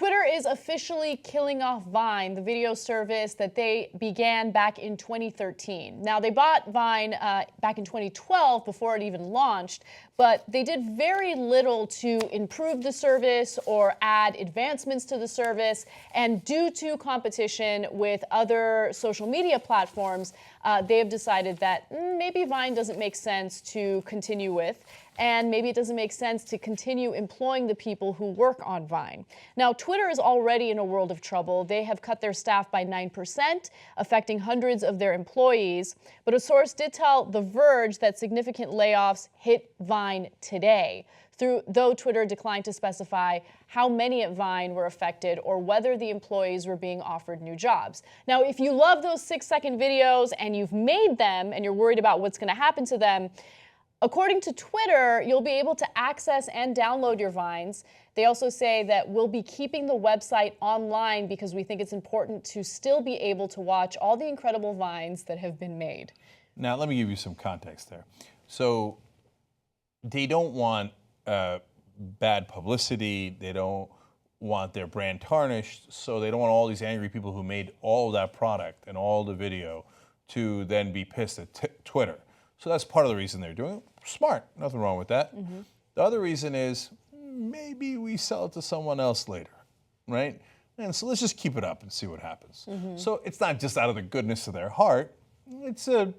Twitter is officially killing off Vine, the video service that they began back in 2013. Now, they bought Vine back in 2012 before it even launched, but they did very little to improve the service or add advancements to the service. And due to competition with other social media platforms, they have decided that maybe Vine doesn't make sense to continue with, and maybe it doesn't make sense to continue employing the people who work on Vine. Now, Twitter is already in a world of trouble. They have cut their staff by 9%, affecting hundreds of their employees. But a source did tell The Verge that significant layoffs hit Vine today, though Twitter declined to specify how many at Vine were affected or whether the employees were being offered new jobs. Now, if you love those 6-second videos and you've made them and you're worried about what's going to happen to them, according to Twitter, you'll be able to access and download your Vines. They also say that we'll be keeping the website online because we think it's important to still be able to watch all the incredible Vines that have been made. Now, let me give you some context there. So they don't want bad publicity. They don't want their brand tarnished. So they don't want all these angry people who made all of that product and all the video to then be pissed at Twitter. So that's part of the reason they're doing it. Smart, nothing wrong with that. Mm-hmm. The other reason is maybe we sell it to someone else later, right? And so let's just keep it up and see what happens. Mm-hmm. So it's not just out of the goodness of their heart. It's a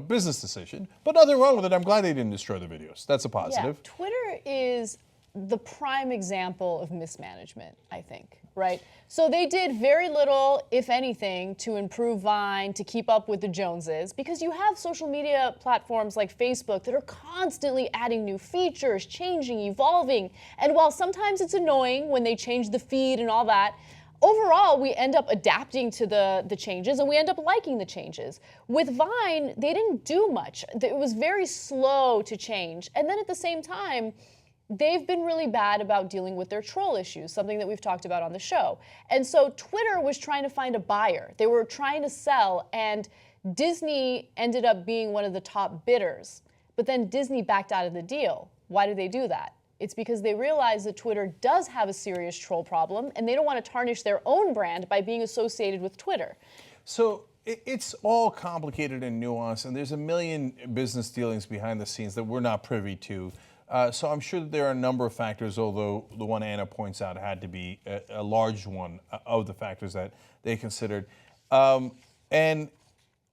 business decision, but nothing wrong with it. I'm glad they didn't destroy the videos. That's a positive. Yeah, Twitter is the prime example of mismanagement, I think, right? So they did very little, if anything, to improve Vine, to keep up with the Joneses, because you have social media platforms like Facebook that are constantly adding new features, changing, evolving. And while sometimes it's annoying when they change the feed and all that, overall, we end up adapting to the changes and we end up liking the changes. With Vine, they didn't do much. It was very slow to change. And then at the same time, they've been really bad about dealing with their troll issues, something that we've talked about on the show. And so Twitter was trying to find a buyer. They were trying to sell, and Disney ended up being one of the top bidders. But then Disney backed out of the deal. Why did they do that? It's because they realized that Twitter does have a serious troll problem, and they don't want to tarnish their own brand by being associated with Twitter. So it's all complicated and nuanced, and there's a million business dealings behind the scenes that we're not privy to. So I'm sure that there are a number of factors, although the one Anna points out had to be a large one of the factors that they considered. And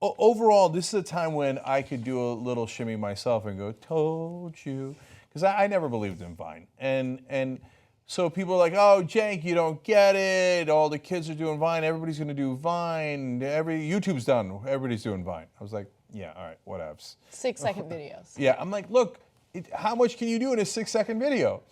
overall, this is a time when I could do a little shimmy myself and go, told you. Because I never believed in Vine. And so people are like, oh, Cenk, you don't get it. All the kids are doing Vine. Everybody's going to do Vine. YouTube's done. Everybody's doing Vine. I was like, yeah, all right, whatevs. 6-second videos. Yeah, I'm like, look, how much can you do in a 6-second video?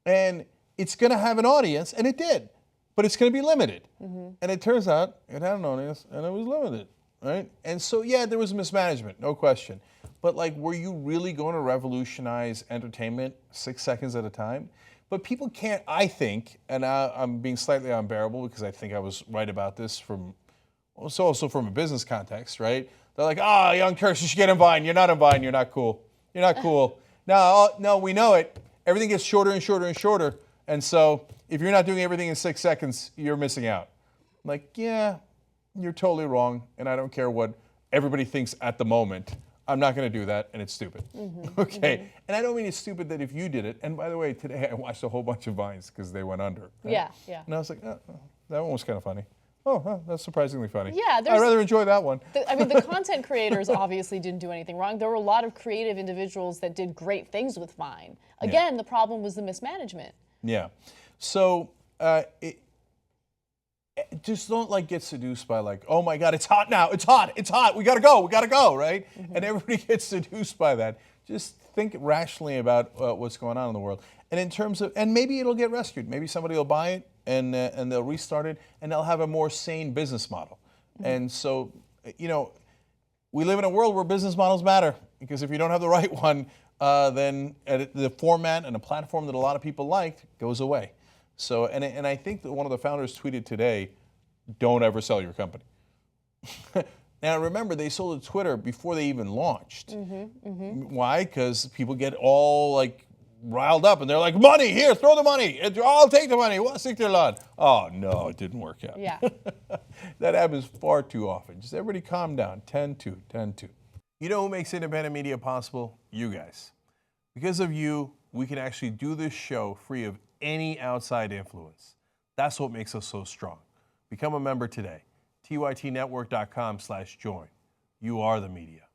And it's going to have an audience, and it did. But it's going to be limited. Mm-hmm. And it turns out it had an audience, and it was limited, right? And so, yeah, there was mismanagement, no question. But like, were you really going to revolutionize entertainment 6 seconds at a time? But people can't, I think, and I'm being slightly unbearable because I think I was right about this also from a business context, right? They're like, young Turks, you should get in Vine. You're not in Vine. You're not cool. You're not cool. No, we know it. Everything gets shorter and shorter and shorter. And so if you're not doing everything in 6 seconds, you're missing out. I'm like, yeah, you're totally wrong. And I don't care what everybody thinks at the moment. I'm not going to do that, and it's stupid. Mm-hmm. Okay? Mm-hmm. And I don't mean it's stupid that if you did it, and by the way, today I watched a whole bunch of Vines because they went under. Right? Yeah. And I was like, that one was kind of funny. That's surprisingly funny. Yeah, I'd rather enjoy that one. The content creators obviously didn't do anything wrong. There were a lot of creative individuals that did great things with Vine. Again, the problem was the mismanagement. Yeah. So just don't get seduced by oh my God, it's hot now, it's hot, we gotta go, right? Mm-hmm. And everybody gets seduced by that. Just think rationally about what's going on in the world. And in terms of, and maybe it'll get rescued. Maybe somebody will buy it and they'll restart it and they'll have a more sane business model. Mm-hmm. And so, we live in a world where business models matter, because if you don't have the right one, then the format and the platform that a lot of people liked goes away. So, and I think that one of the founders tweeted today, don't ever sell your company. Now, remember, they sold to Twitter before they even launched. Mm-hmm, mm-hmm. Why? Because people get all riled up and they're like, money, here, throw the money. I'll take the money. What's it, lad? Oh, no, it didn't work out. Yeah. That happens far too often. Just everybody calm down. 10-2, 10-2. You know who makes independent media possible? You guys. Because of you, we can actually do this show free of any outside influence. That's what makes us so strong. Become a member today. tytnetwork.com/join. You are the media.